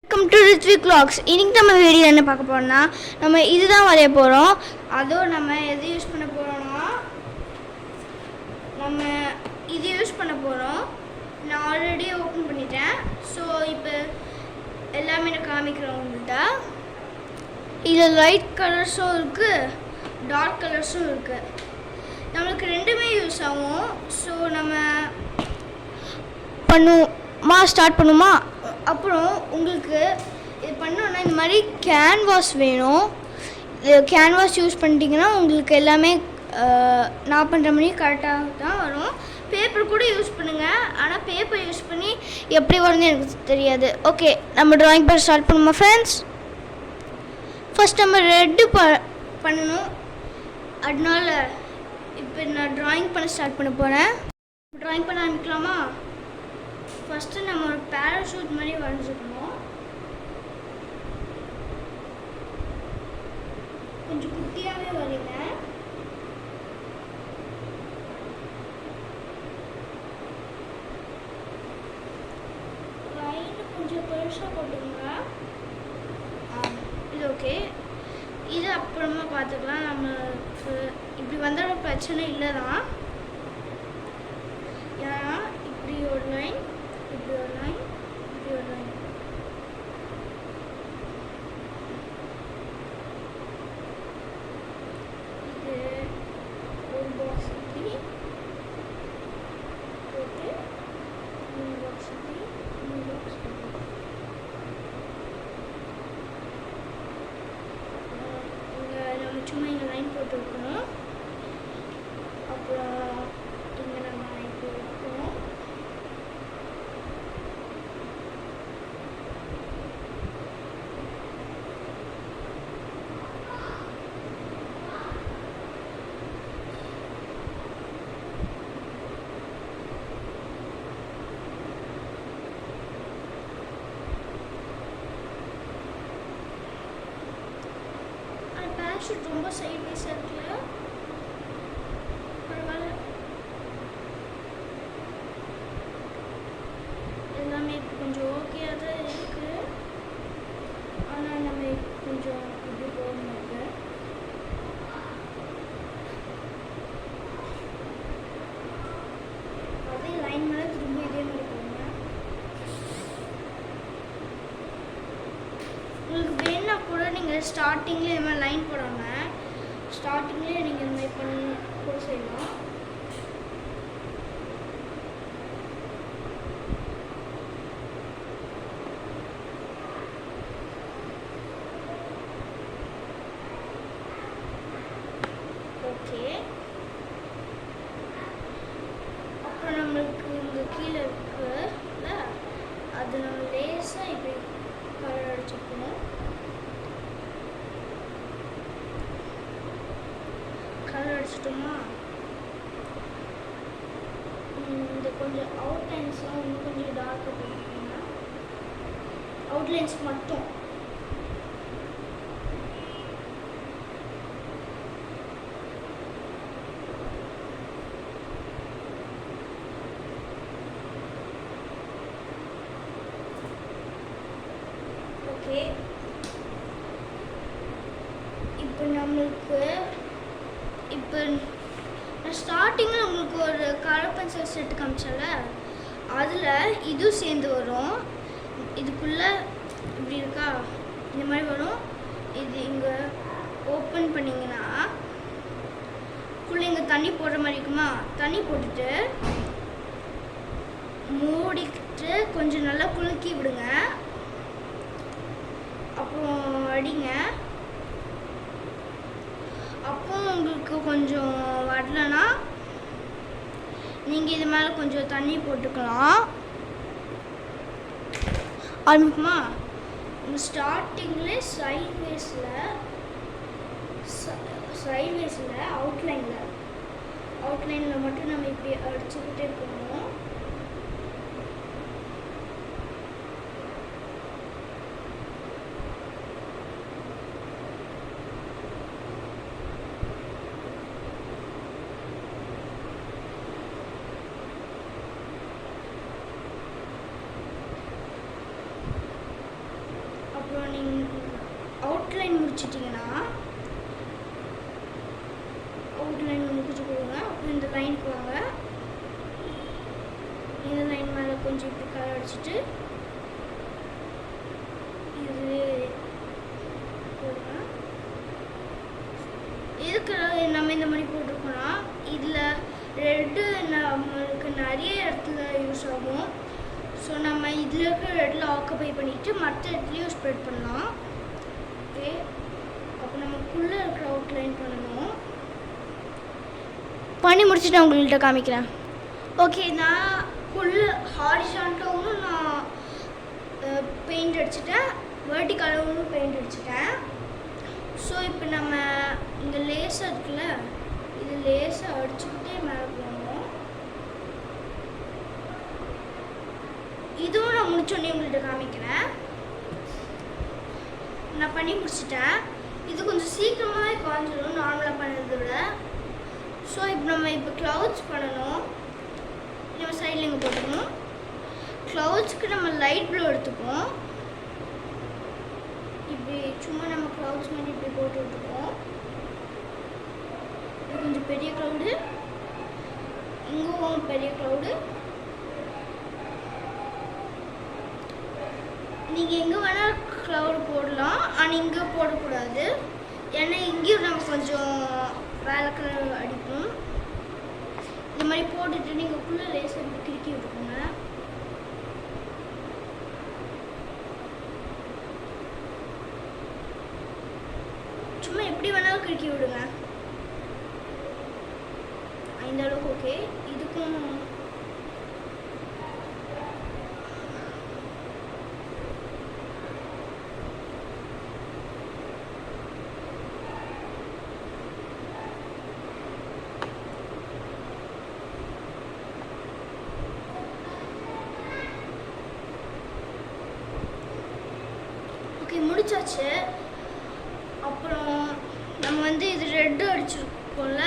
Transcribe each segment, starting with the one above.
Welcome to Rithvik vlogs. இன்னைக்கு நம்ம video என்ன பார்க்க போறோம்னா நம்ம இதுதான் வரைய போறோம். அதுவும் நம்ம எது யூஸ் பண்ண போறோம்னா நம்ம இது யூஸ் பண்ண போறோம். நான் ஆல்ரெடி ஓபன் பண்ணிட்டேன். ஸோ இப்போ எல்லாமே நான் காமிக்கிறேன் உங்கள்கிட்ட. இதில் லைட் கலர்ஸும் இருக்குது, டார்க் கலர்ஸும் இருக்குது. நம்மளுக்கு ரெண்டுமே யூஸ் ஆகும். ஸோ நம்ம ஸ்டார்ட் பண்ணுமா. அப்புறம் உங்களுக்கு இது பண்ணோன்னா இந்த மாதிரி கேன்வாஸ் வேணும். இது கேன்வாஸ் யூஸ் பண்ணிட்டீங்கன்னா உங்களுக்கு எல்லாமே நான் பண்ணுற மாதிரி கரெக்டாக தான் வரும். பேப்பர் கூட யூஸ் பண்ணுங்கள், ஆனால் பேப்பர் யூஸ் பண்ணி எப்படி வரும்னு எனக்கு தெரியாது. ஓகே, நம்ம ட்ராயிங் பண்ண ஸ்டார்ட் பண்ணுமா ஃப்ரெண்ட்ஸ். ஃபஸ்ட் நம்ம ரெட்டு பண்ணணும். அதனால இப்போ நான் ட்ராயிங் பண்ண ஸ்டார்ட் பண்ண போகிறேன். ட்ராயிங் பண்ண ஆரம்பிக்கலாமா. ஃபஸ்ட்டு நம்ம ஒரு பேராஷூட் மாதிரி வரைஞ்சிக்கணும். கொஞ்சம் குட்டியாகவே வரைங்க. லைன் கொஞ்சம் பெருசாக போட்டுங்க. இது ஓகே. இது அப்புறமா பார்த்துக்கலாம். நம்ம இப்படி வந்தால் பிரச்சனை இல்லை தான். ஏன்னா இப்படி ஒரு லைன், இப்படி ஒரு லைன், இப்படி ஒரு லைன். இது ஒரு பாக்ஸ் இப்படி போட்டு மூணு பாக்ஸ் இப்படி, மூணு பாக்ஸ் இங்கே நம்ம சும்மா இங்கே லைன் போட்டு வைக்கணும். அப்புறம் இங்கே நம்ம லைன் போட்டு வைக்கணும். பேராஷூட் ரொம்ப சைட்வைஸாக இருக்குல்ல, பரவாயில்ல. எல்லாமே இப்போ கொஞ்சம் ஓகேயாக தான் இருக்குது. ஆனால் நம்ம கொஞ்சம் இப்படி போகணும். அதே லைன் மேலே திரும்ப இதே மாதிரி போங்க. உங்களுக்கு வேணுன்னா கூட நீங்கள் ஸ்டார்டிங்லேயே இது மாதிரி லைன் போடாமல் ஸ்டார்டிங்லேயே நீங்கள் இந்த மாதிரி பண்ணி கூட செய்யலாம். ஓகே, அப்புறம் நம்மளுக்கு இங்கே கீழே இருக்குல்ல, அது நம்ம லேசாக இப்படி கலர் அடிச்சுக்கணும். கலர் அடிச்சிட்டோமா. இந்த கொஞ்சம் அவுட்லைன்ஸ்லாம் இன்னும் கொஞ்சம் டார்க்காக போட்டுக்கோங்க. அவுட்லைன்ஸ் மட்டும். ஓகே, இப்போ நம்மளுக்கு இப்போ நான் ஸ்டார்டிங்கில் உங்களுக்கு ஒரு கலர் பென்சில் செட்டு காமிச்சல, அதில் இதுவும் சேர்ந்து வரும். இதுக்குள்ளே இப்படி இருக்கா, இந்த மாதிரி வரும். இது இங்கே ஓப்பன் பண்ணிங்கன்னா இங்கே தண்ணி போடுற மாதிரி இருக்குமா. தண்ணி போட்டுட்டு மூடிக்கிட்டு கொஞ்சம் நல்லா குலுக்கி விடுங்க. அப்புறம் அடிங்க. அப்போ உங்களுக்கு கொஞ்சம் வரலன்னா நீங்கள் இது மேலே கொஞ்சம் தண்ணி போட்டுக்கலாம். ஆரம்பிக்குமா. உங்கள் ஸ்டார்டிங்கில் சைட்வேஸில் அவுட்லைனில் மட்டும் நம்ம இப்படி அடிச்சுக்கிட்டே இருக்கணும். அவுட்லைன் முடிச்சிட்டிங்கன்னா அவுட்லைன் முடிச்சு கொடுங்க. அப்புறம் இந்த லைனுக்கு வாங்க. இந்த லைன் மேலே கொஞ்சம் இப்படி கலர் அடிச்சுட்டு இது போடுங்க. இதுக்கு நம்ம இந்த மாதிரி போட்டிருக்கோம்னா இதில் ரெட்டு நம்மளுக்கு நிறைய இடத்துல யூஸ் ஆகும். ஸோ நம்ம இதில் இருக்கிற ரெட்டில் ஆக்குபை பண்ணிவிட்டு மற்ற இடத்துலையும் ஸ்ப்ரெட் பண்ணலாம். ஓகே, அப்போ நமக்குள்ளே இருக்கிற அவுட்லைன் பண்ணணும். பண்ணி முடிச்சுட்டு நான் உங்கள்கிட்ட காமிக்கிறேன். ஓகே, நான் ஃபுல்லு ஹாரிசான்டலும் நான் பெயிண்ட் அடிச்சிட்டேன், வெர்டிகலாகவும் பெயிண்ட் அடிச்சிட்டேன். ஸோ இப்போ நம்ம இங்கே லேஸாக இருக்குல்ல, இது லேஸாக அடிச்சுக்கிட்டே மேலே போகணும். இதுவும் நான் முடிச்சோடனே உங்கள்கிட்ட காமிக்கிறேன். நான் பண்ணி முடிச்சிட்டேன். இது கொஞ்சம் சீக்கிரமாகவே காஞ்சிடும் நார்மலாக பண்ணுறதை விட. ஸோ இப்போ நம்ம க்ளவுட்ஸ் பண்ணணும். நம்ம சைடில் இங்கே போட்டுக்கணும். க்ளவுட்ஸ்க்கு நம்ம லைட் ப்ளூ எடுத்துப்போம். இப்படி சும்மா நம்ம க்ளவுட்ஸ் மாதிரி இப்படி போட்டு விட்டுப்போம். இது கொஞ்சம் பெரிய க்ளவுடு, இங்கும் பெரிய க்ளவுடு. நீங்கள் எங்கே வேணால் க்ளவுடு போடலாம், ஆனால் இங்கே போடக்கூடாது. ஏன்னா இங்கேயும் நம்ம கொஞ்சம் வேலை கலர் அடிப்போம். இந்த மாதிரி போட்டுட்டு நீங்கள் ஃபுல்லாக லேசாக இப்படி கிறுக்கி விட்டுக்கோங்க. சும்மா எப்படி வேணாலும் கிறுக்கி விடுங்க. இந்த அளவுக்கு ஓகே. இதுக்கும் ஓகே முடிச்சாச்சு. அப்புறம் நம்ம இது ரெட்டு அடிச்சிருக்கோம்ல,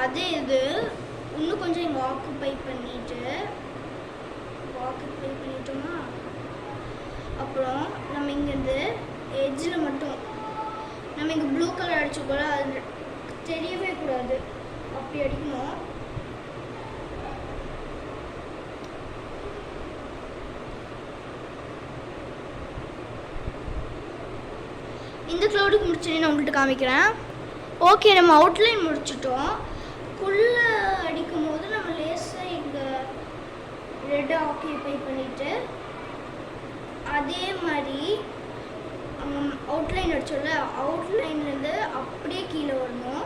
அதே இது இன்னும் கொஞ்சம் இங்கே ஆக்குபை பண்ணிட்டோமா, அப்புறம் நம்ம இங்கேருந்து எட்ஜில் மட்டும் நம்ம இங்கே ப்ளூ கலர் அடிச்சிருக்கோம்ல, அது தெரியவே கூடாது, அப்படி அடிக்கணும். இந்த க்ளவுடுக்கு முடிச்சுட்டு நான் உங்கள்கிட்ட காமிக்கிறேன். ஓகே, நம்ம அவுட்லைன் முடிச்சிட்டோம். குள்ளே அடிக்கும் போது நம்ம லேஸாக இங்கே ரெட்டை ஆக்கியபை பண்ணிவிட்டு அதே மாதிரி அவுட்லைன் அடிச்சோம்ல, அவுட்லைன்லேருந்து அப்படியே கீழே வரணும்.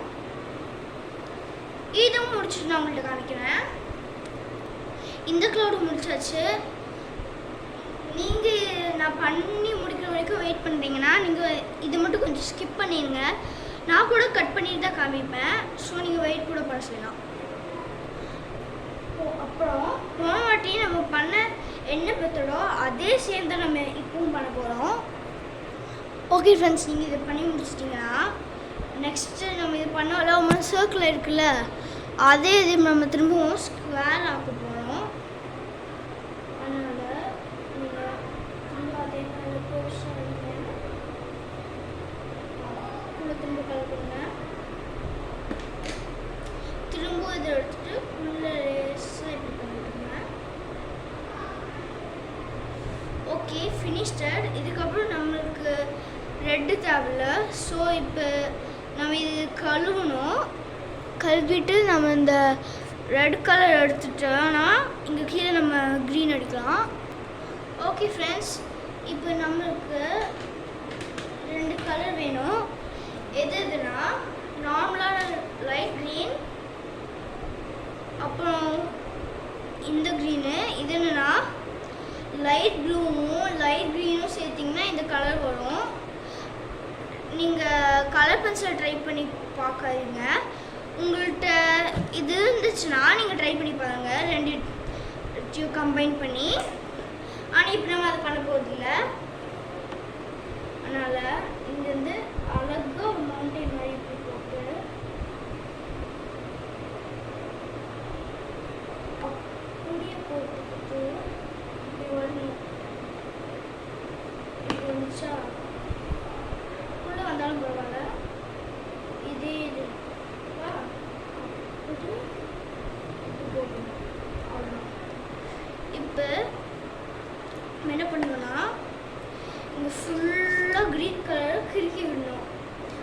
இதுவும் முடிச்சுட்டு நான் உங்கள்கிட்ட காமிக்கிறேன். இந்த க்ளவுடு முடிச்சாச்சு. நீங்கள் நான் பண்ணி முடிக்கிற வரைக்கும் வெயிட் பண்ணுறீங்கன்னா நீங்கள் இது மட்டும் கொஞ்சம் ஸ்கிப் பண்ணிடுங்க. நான் கூட கட் பண்ணிட்டு தான் காமிப்பேன். ஸோ நீங்கள் வெயிட் கூட பண்ண செய்யலாம். அப்புறம் போன வாட்டி நம்ம பண்ண என்ன மெத்தடோ அதே சேம் தான் நம்ம இப்பவும் பண்ண போகிறோம். ஓகே ஃப்ரெண்ட்ஸ், நீங்கள் இதை பண்ணி முடிச்சிட்டிங்கன்னா நெக்ஸ்ட்டு நம்ம இது பண்ணோம்ல சர்க்கிள் இருக்குல்ல, அதே இது நம்ம திரும்பவும் ஸ்கொயர் ஆக்க போகிறோம். அதனால் நீங்கள் திரும்ப அதே மாதிரி திரும்ப கலர் பண்ணுங்க. திரும்ப இதை எடுத்துட்டு உள்ள லேஸாக இப்படி பண்ணிட்டுங்க. ஓகே, ஃபினிஷ்டட். இதுக்கப்புறம் நம்மளுக்கு ரெட்டு தேவையில்ல. ஸோ இப்போ நம்ம இது கழுவணும். கழுவிட்டு நம்ம இந்த ரெட் கலர் எடுத்துட்டோன்னா இங்கே கீழே நம்ம க்ரீன் அடிக்கலாம். ஓகே ஃப்ரெண்ட்ஸ், இப்போ நம்மளுக்கு 2 கலர் வேணும். எதுனா நார்மலான லைட் க்ரீன், அப்புறம் இந்த க்ரீனு. இது என்னன்னா லைட் ப்ளூவும் லைட் க்ரீனும் சேர்த்திங்கன்னா இந்த கலர் வரும். நீங்கள் கலர் பென்சில் ட்ரை பண்ணி பார்க்காதீங்க. உங்கள்கிட்ட இது இருந்துச்சுன்னா நீங்கள் ட்ரை பண்ணி பாருங்கள், 2 கம்பைன் பண்ணி. ஆனால் இப்போ நம்ம அதை பண்ண போகிறதில்ல. அதனால் இங்கேருந்து அழகாக ஒரு மவுண்டைன் மாதிரி இப்படி போட்டு அப்படியே போட்டுக்கிட்டு இப்படி வரணும். இப்படி வந்துச்சா வந்தாலும் பரவாயில்ல. இது இப்போ நம்ம என்ன பண்ணுவோம்னா இங்கே ஃபுல்லாக க்ரீன் கலர் கிறுக்கி விடணும்.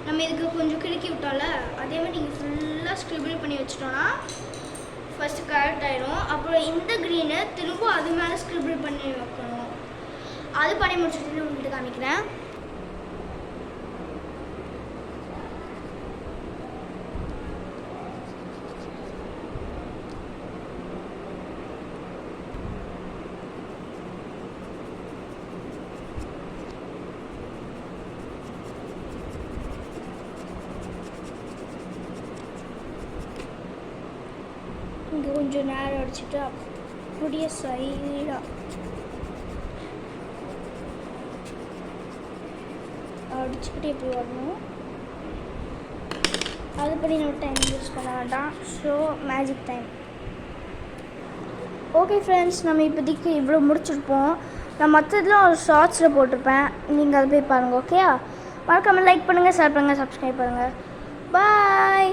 நம்ம இதுக்கு கொஞ்சம் கிறுக்கி விட்டோம்ல, அதே மாதிரி நீங்கள் ஃபுல்லாக ஸ்க்ரிபிள் பண்ணி வச்சிட்டோன்னா ஃபஸ்ட்டு கரெக்ட் ஆகிடும். அப்புறம் இந்த க்ரீனை திரும்ப அது மேலே ஸ்க்ரிபிள் பண்ணி வைக்கணும். அது பண்ணி முடிச்சுட்டு உங்கள்கிட்ட காமிக்கிறேன். இங்கே கொஞ்சம் நேரம் அடிச்சுட்டு அப்படியே சைடாக அடிச்சுக்கிட்டே எப்படி வரணும். அது படி நம்ம டைம் யூஸ் பண்ண வேண்டாம். So magic time. Okay friends, நம்ம இப்போதைக்கு இவ்வளோ முடிச்சிருப்போம். நான் மற்றதெல்லாம் ஒரு ஷார்ட்ஸில் போட்டிருப்பேன், நீங்கள் அதை போய் பாருங்கள். ஓகேயா? மறக்காமல் லைக் பண்ணுங்கள், ஷேர் பண்ணுங்கள், சப்ஸ்கிரைப் பண்ணுங்கள். பாய்.